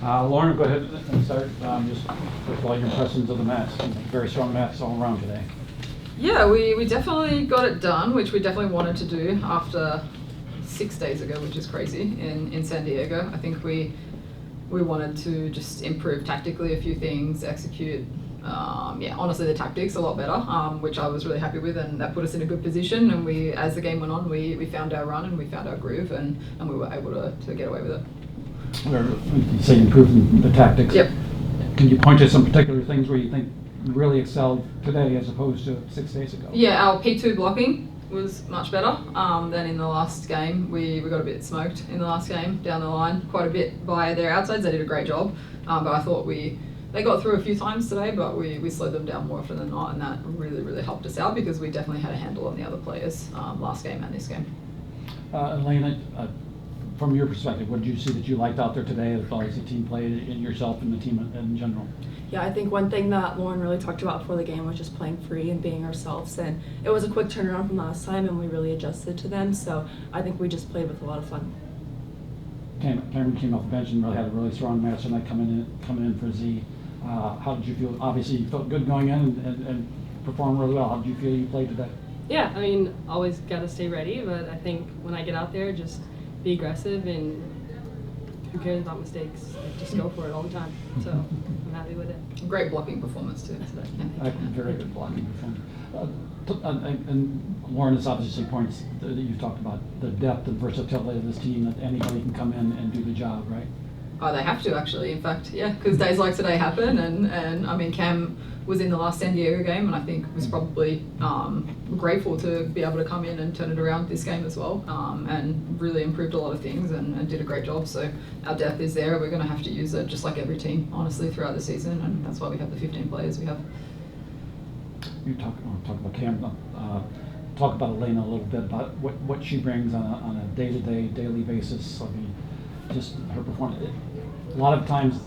Lauren, go ahead and start. Just first of all, your impressions of the match. Very strong match all around today. Yeah, we definitely got it done, which we definitely wanted to do after 6 days ago, which is crazy, in San Diego. I think we wanted to just improve tactically a few things, execute, honestly the tactics a lot better, which I was really happy with, and that put us in a good position. And we, as the game went on, we found our run and we found our groove, and we were able to get away with it. You say improving the tactics. Yep. Can you point to some particular things where you think you really excelled today as opposed to 6 days ago? Yeah, our P2 blocking was much better than in the last game. We got a bit smoked in the last game down the line quite a bit by their outsides. They did a great job, but I thought they got through a few times today, but we slowed them down more often than not, and that really helped us out because we definitely had a handle on the other players last game and this game. Elena, from your perspective, what did you see that you liked out there today as well as the team played and yourself and the team in general? Yeah, I think one thing that Lauren really talked about before the game was just playing free and being ourselves, and it was a quick turnaround from last time and we really adjusted to them, so I think we just played with a lot of fun. Cameron came off the bench and really had a really strong match tonight coming in for Z. How did you feel? Obviously you felt good going in and performed really well. How did you feel you played today? Yeah, I mean, always got to stay ready, but I think when I get out there, just be aggressive, and who cares about mistakes? Just go for it all the time. So I'm happy with it. Great blocking performance too today. Very good blocking performance. And Lauren, this obviously points that you talked about the depth and versatility of this team, that anybody can come in and do the job, right? Oh, they have to actually. In fact, yeah, because days like today happen, and I mean, Cam was in the last San Diego game, and I think was probably grateful to be able to come in and turn it around this game as well, and really improved a lot of things and did a great job. So our depth is there. We're going to have to use it just like every team, honestly, throughout the season, and that's why we have the 15 players we have. You talk about Cam. Talk about Elena a little bit about what she brings on a daily basis. I mean, just her performance. A lot of times,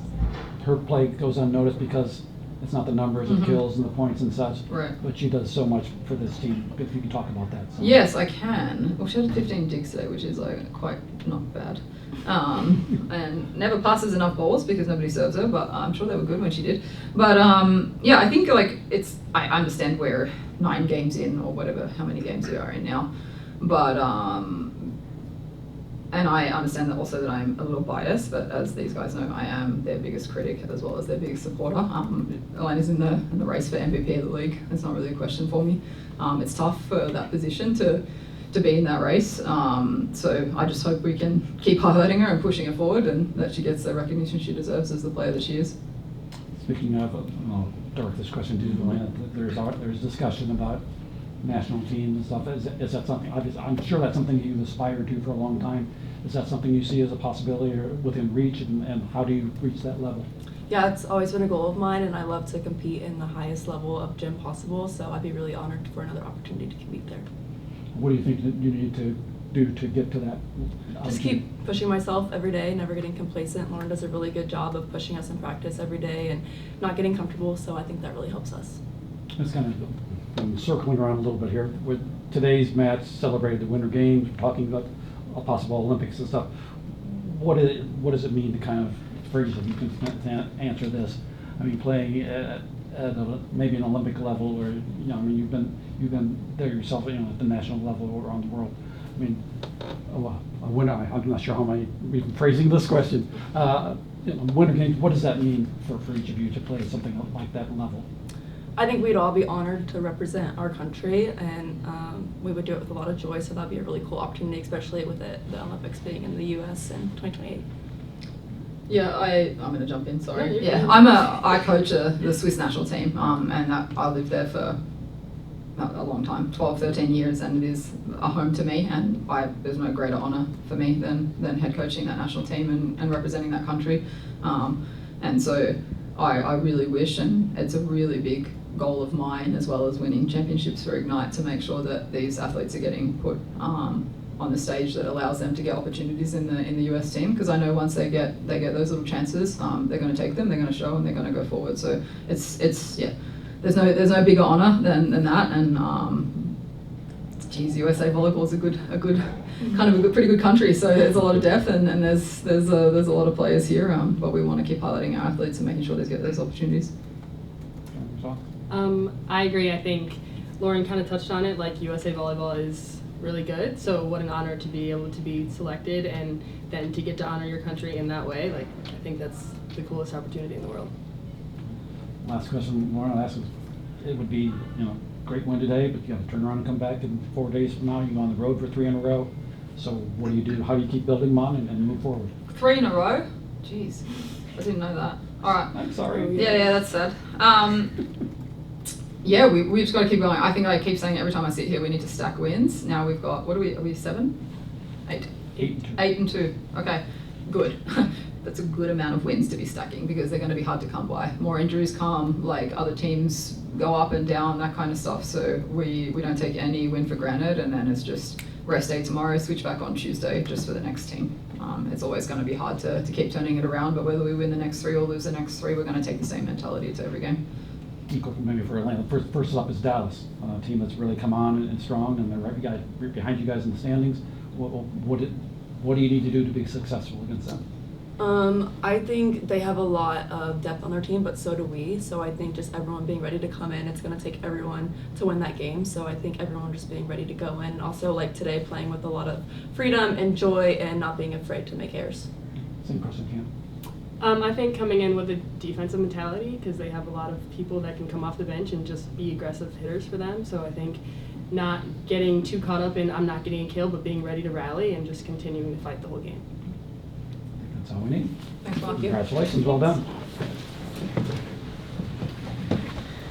her play goes unnoticed because it's not the numbers and kills and the points and such. Right. But she does so much for this team. If you can talk about that. So. Yes, I can. Well, she had 15 digs today, which is like quite not bad. And never passes enough balls because nobody serves her, but I'm sure they were good when she did. But yeah, I think like I understand we're 9 games in or whatever, how many games we are in now. But and I understand that also that I'm a little biased, but as these guys know, I am their biggest critic as well as their biggest supporter. Elena's in the race for MVP of the league. It's not really a question for me. It's tough for that position to be in that race. So I just hope we can keep highlighting her and pushing her forward, and that she gets the recognition she deserves as the player that she is. Speaking of, I'll direct this question to Elena. There's discussion about national teams and stuff. Is that something? I'm sure that's something you aspired to for a long time. Is that something you see as a possibility or within reach, and how do you reach that level? Yeah, it's always been a goal of mine, and I love to compete in the highest level of gym possible, so I'd be really honored for another opportunity to compete there. What do you think that you need to do to get to that? Just keep pushing myself every day, never getting complacent. Lauren does a really good job of pushing us in practice every day and not getting comfortable, so I think that really helps us. It's kind of I'm circling around a little bit here. With today's match celebrated the Winter Games, talking about a possible Olympics and stuff. What does it mean to kind of, for each of you can answer this? I mean, playing at maybe an Olympic level, or I mean, you've been there yourself, at the national level or around the world. I mean, I'm not sure how I'm even phrasing this question. Winter Games. What does that mean for each of you to play something like that level? I think we'd all be honored to represent our country, and we would do it with a lot of joy, so that'd be a really cool opportunity, especially with the Olympics being in the U.S. in 2028. Yeah, I'm going to jump in, sorry. Yeah, I coach the Swiss national team, and I lived there for a long time, 12, 13 years, and it is a home to me, and there's no greater honour for me than head coaching that national team and representing that country. And so I really wish, and it's a really big goal of mine, as well as winning championships for Ignite, to make sure that these athletes are getting put on the stage that allows them to get opportunities in the US team, because I know once they get those little chances, they're going to take them, they're going to show, and they're going to go forward. So it's there's no bigger honour than that, and geez, USA volleyball is a good kind of a pretty good country, so there's a lot of depth, and there's a lot of players here, but we want to keep highlighting our athletes and making sure they get those opportunities. I agree. I think Lauren kind of touched on it. Like, USA Volleyball is really good, so what an honor to be able to be selected and then to get to honor your country in that way. Like, I think that's the coolest opportunity in the world. Last question, Lauren, I'll ask is, it would be, great win today, but you have to turn around and come back in 4 days from now. You go on the road for 3 in a row. So what do you do? How do you keep building them on and move forward? 3 in a row? Jeez, I didn't know that. All right. I'm sorry. Yeah, that's sad. Yeah, we've just got to keep going. I think I keep saying every time I sit here, we need to stack wins. Now we've got, are we 7? 8? 8 and 2. Okay, good. That's a good amount of wins to be stacking because they're going to be hard to come by. More injuries come, like other teams go up and down, that kind of stuff. So we don't take any win for granted, and then it's just rest day tomorrow, switch back on Tuesday just for the next team. It's always going to be hard to keep turning it around, but whether we win the next 3 or lose the next 3, we're going to take the same mentality to every game. Maybe for Atlanta, first up is Dallas, a team that's really come on and strong, and they're right behind you guys in the standings. What do you need to do to be successful against them? I think they have a lot of depth on their team, but so do we. So I think just everyone being ready to come in, it's going to take everyone to win that game. So I think everyone just being ready to go in. Also, like today, playing with a lot of freedom and joy and not being afraid to make errors. Same question, Cam. I think coming in with a defensive mentality because they have a lot of people that can come off the bench and just be aggressive hitters for them. So I think not getting too caught up in I'm not getting a kill, but being ready to rally and just continuing to fight the whole game. That's all we need. Thanks, Mark. Congratulations, well done.